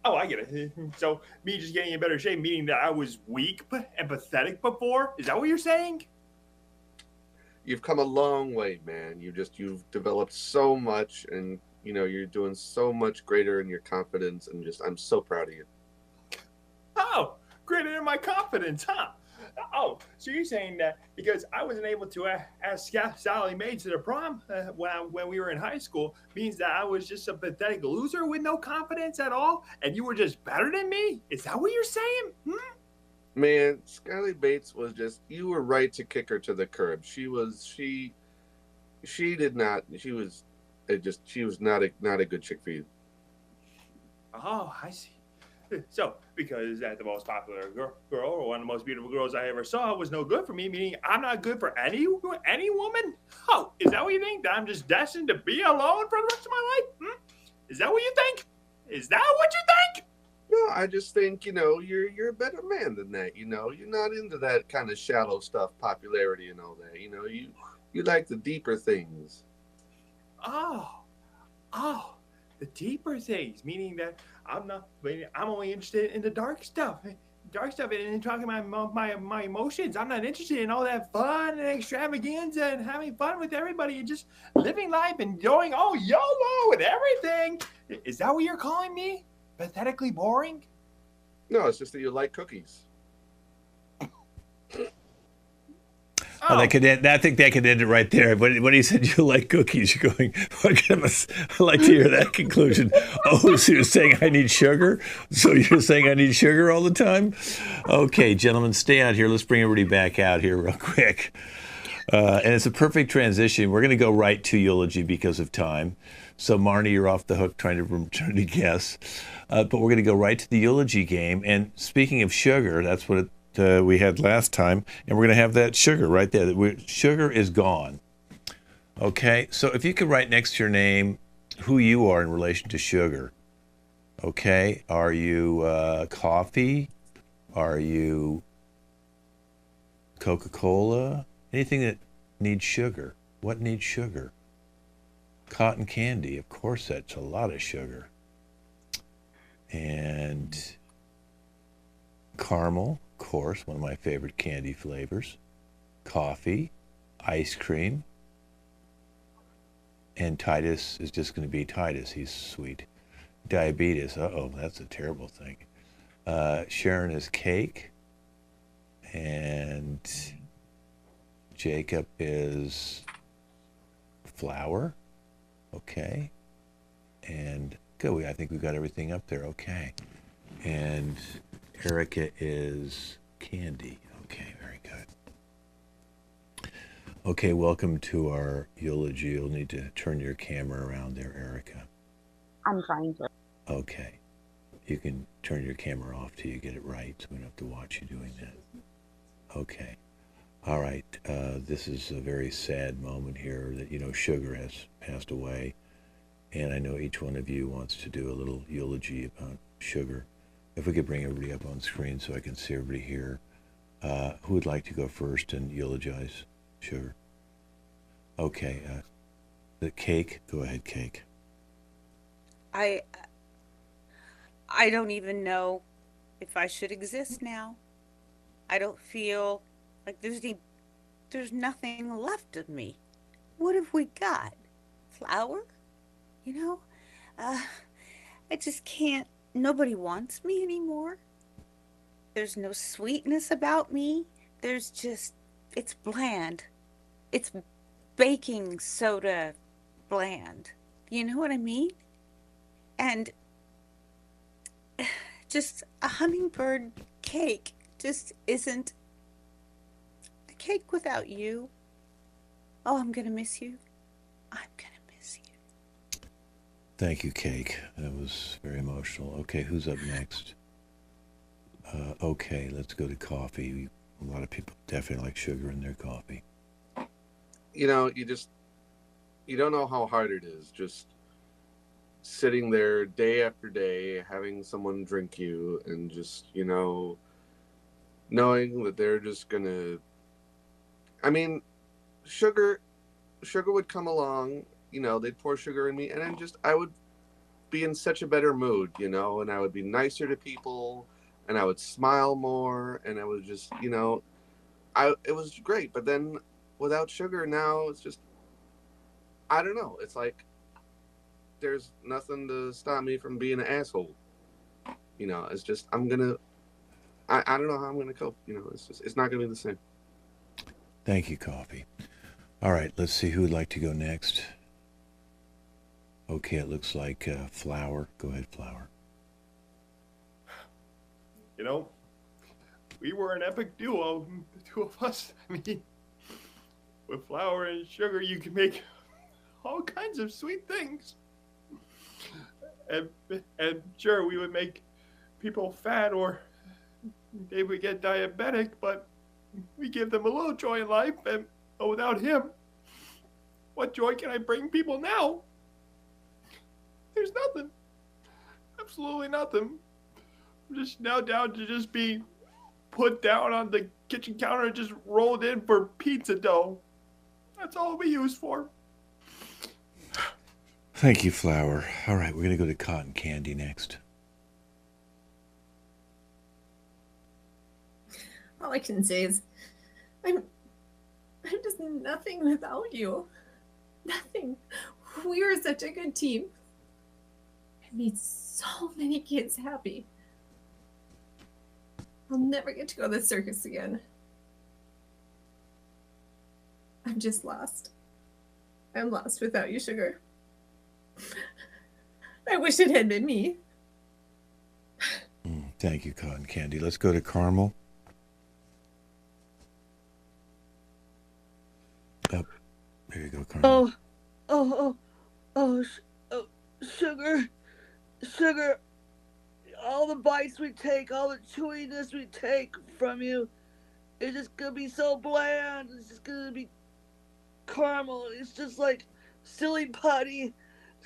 I get it. So me just getting in better shape, meaning that I was weak and pathetic before? Is that what you're saying? You've come a long way, man. You've developed so much, and you're doing so much greater in your confidence, and I'm so proud of you. Oh, greater in my confidence, huh? Oh, so you're saying that because I wasn't able to ask Sally Mae to the prom when we were in high school means that I was just a pathetic loser with no confidence at all, and you were just better than me? Is that what you're saying? Man, Skylar Bates you were right to kick her to the curb. She was not a good chick for you. Oh, I see. So, because that the most popular girl or one of the most beautiful girls I ever saw was no good for me, meaning I'm not good for any woman? Oh, is that what you think? That I'm just destined to be alone for the rest of my life? Is that what you think? Is that what you think? No, I just think, you're a better man than that. You're not into that kind of shallow stuff, popularity and all that. You like the deeper things. Oh, the deeper things, meaning that I'm only interested in the dark stuff and talking about my emotions. I'm not interested in all that fun and extravaganza and having fun with everybody and just living life and going YOLO with everything. Is that what you're calling me? Pathetically boring? No, it's just that you like cookies. Oh, I think that could end it right there. But when he said you like cookies, you're going, I'd like to hear that conclusion. Oh, so you're saying I need sugar? So you're saying I need sugar all the time? Okay, gentlemen, stay out here. Let's bring everybody back out here real quick. And it's a perfect transition. We're going to go right to eulogy because of time. So, Marnie, you're off the hook trying to guess. But we're going to go right to the eulogy game. And speaking of sugar, that's what we had last time. And we're going to have that sugar right there. Sugar is gone. Okay? So if you could write next to your name who you are in relation to sugar. Okay? Are you coffee? Are you Coca-Cola? Anything that needs sugar. What needs sugar? Cotton candy. Of course, that's a lot of sugar. And caramel, of course, one of my favorite candy flavors. Coffee, ice cream. And Titus is just going to be Titus. He's sweet. Diabetes. Uh-oh, that's a terrible thing. Sharon is cake. And Jacob is flour. Okay. And good. I think we've got everything up there. Okay. And Erica is candy. Okay, very good. Okay, welcome to our eulogy. You'll need to turn your camera around there, Erica. I'm trying to. Okay. You can turn your camera off till you get it right, so we don't have to watch you doing that. Okay. All right. This is a very sad moment here that, sugar has passed away. And I know each one of you wants to do a little eulogy about sugar. If we could bring everybody up on screen so I can see everybody here. Who would like to go first and eulogize sugar? Okay. The cake. Go ahead, cake. I don't even know if I should exist now. I don't feel like there's nothing left of me. What have we got? Flour? I just can't. Nobody wants me anymore. There's no sweetness about me. There's just, it's bland. It's baking soda bland. You know what I mean? And just a hummingbird cake just isn't a cake without you. Oh, I'm gonna miss you. I'm gonna miss you. Thank you, Cake. That was very emotional. Okay, who's up next? Okay, let's go to coffee. A lot of people definitely like sugar in their coffee. You don't know how hard it is. Just sitting there day after day, having someone drink you, and just, knowing that they're just gonna. I mean, sugar would come along, they'd pour sugar in me, and I would be in such a better mood, and I would be nicer to people, and I would smile more, and I was just, it was great. But then without sugar now, it's just, I don't know. It's like there's nothing to stop me from being an asshole. It's just, I don't know how I'm gonna cope. It's not gonna be the same. Thank you, Coffee. All right, let's see who would like to go next. Okay, it looks like Flower. Go ahead, Flower. We were an epic duo, the two of us. I mean, with flour and sugar, you can make all kinds of sweet things. And sure, we would make people fat or they would get diabetic, but we give them a little joy in life. And without him, what joy can I bring people now? There's nothing. Absolutely nothing. I'm just now down to just be put down on the kitchen counter and just rolled in for pizza dough. That's all we use for. Thank you, Flower. All right, we're going to go to Cotton Candy next. All I can say is I'm just nothing without you. Nothing. We were such a good team. It made so many kids happy. I'll never get to go to the circus again. I'm just lost. I'm lost without you, Sugar. I wish it had been me. Thank you, Cotton Candy. Let's go to Carmel. Oh, there you go, Carmel. Sugar. All the bites we take, all the chewiness we take from you, it's just gonna be so bland. It's just gonna be caramel. It's just like silly putty,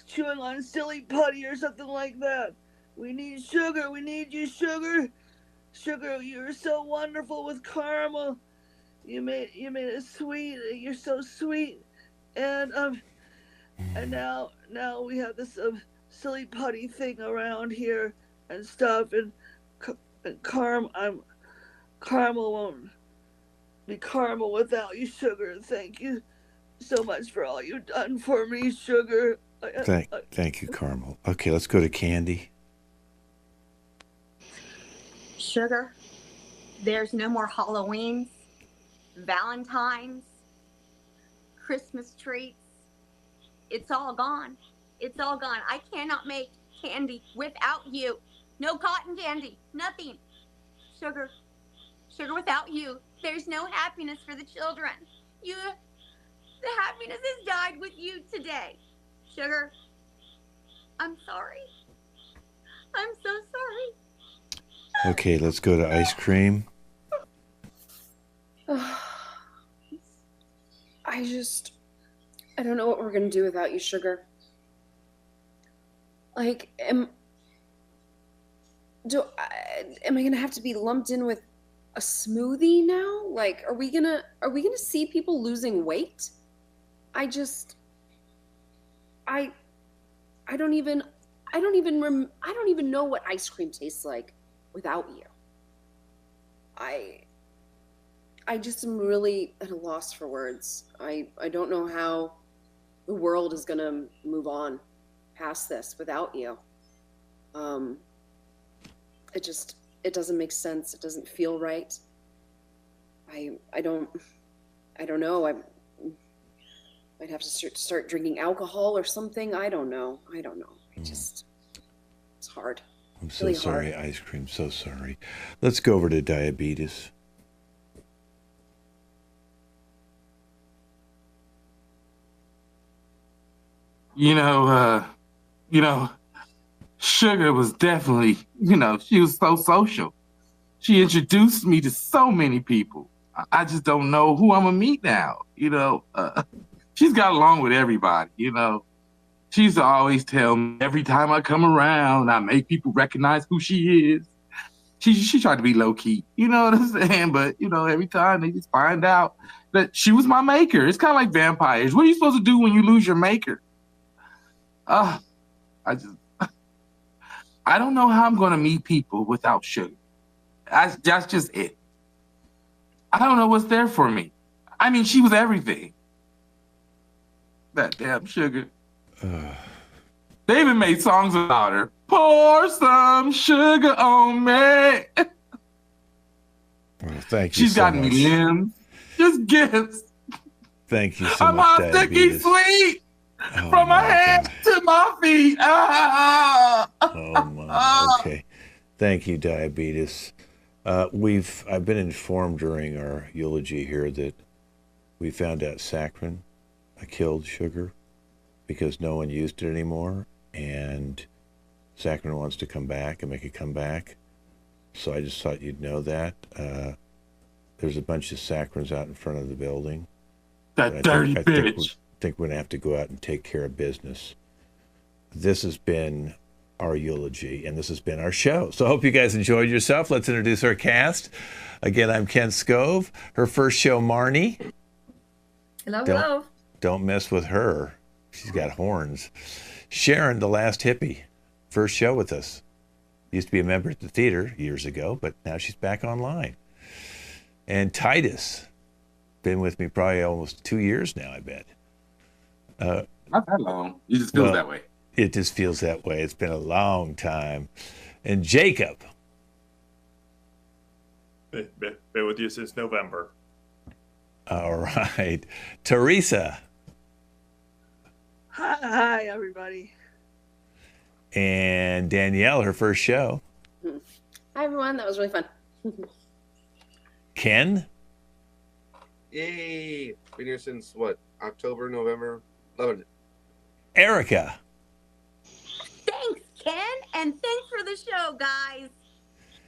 chewing on silly putty or something like that. We need sugar. We need you, Sugar. Sugar, you're so wonderful with caramel. You made it sweet. You're so sweet. And now we have this silly putty thing around here and stuff, and caramel won't be caramel without you, Sugar. Thank you so much for all you've done for me, Sugar. Thank you, Carmel. Okay, let's go to Candy. Sugar, there's no more Halloweens, Valentine's, Christmas treats. It's all gone. It's all gone. I cannot make candy without you. No cotton candy, nothing. Sugar, without you, there's no happiness for the children. The happiness has died with you today. Sugar, I'm sorry. I'm so sorry. Okay, let's go to Ice Cream. I don't know what we're going to do without you, Sugar. Like, am I going to have to be lumped in with a smoothie now? Like, are we going to see people losing weight? I don't even know what ice cream tastes like without you. I just am really at a loss for words. I don't know how the world is gonna move on past this without you. It doesn't make sense. It doesn't feel right. I don't know. I might have to start drinking alcohol or something. I don't know. It's hard. I'm so really sorry, hard. Ice Cream. So sorry. Let's go over to Diabetes. Sugar was definitely, she was so social. She introduced me to so many people. I just don't know who I'm gonna meet now. She's got along with everybody, She used to always tell me every time I come around, I make people recognize who she is. She tried to be low key, you know what I'm saying? But you know, every time they just find out that she was my maker. It's kind of like vampires. What are you supposed to do when you lose your maker? I don't know how I'm gonna meet people without sugar. That's just it. I don't know what's there for me. I mean, she was everything. That damn sugar. They even made songs about her. Pour some sugar on me. Well, thank you. She's so gotten much. me limbs. Just gifts. Thank you so I'm much, hot, sticky, Diabetes. sweet. Oh, From my my hands God. to my feet. Oh my. Okay. Thank you, Diabetes. I've been informed during our eulogy here that we found out saccharin killed sugar because no one used it anymore, and saccharin wants to come back and make a comeback. So I just thought you'd know that. There's a bunch of saccharins out in front of the building. That dirty bitch. I think we're going to have to go out and take care of business. This has been our eulogy, and this has been our show. So I hope you guys enjoyed yourself. Let's introduce our cast. Again, I'm Ken Scove. Her first show, Marnie. Hello, hello. Don't mess with her. She's got horns. Sharon, the last hippie. First show with us. Used to be a member at the theater years ago, but now she's back online. And Titus. Been with me probably almost 2 years now, I bet. Not that long. It just feels that way. It just feels that way. It's been a long time. And Jacob. Been with you since November. All right. Teresa. Hi, everybody. And Danielle, her first show. Hi, everyone. That was really fun. Ken. Yay! Been here since what? October, November? Loving it. Erica. Thanks, Ken, and thanks for the show, guys.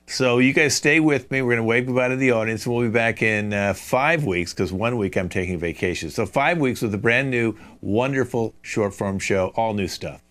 So you guys stay with me. We're going to wave goodbye to the audience, and we'll be back in 5 weeks because 1 week I'm taking vacation. So 5 weeks with a brand new, wonderful short form show, all new stuff.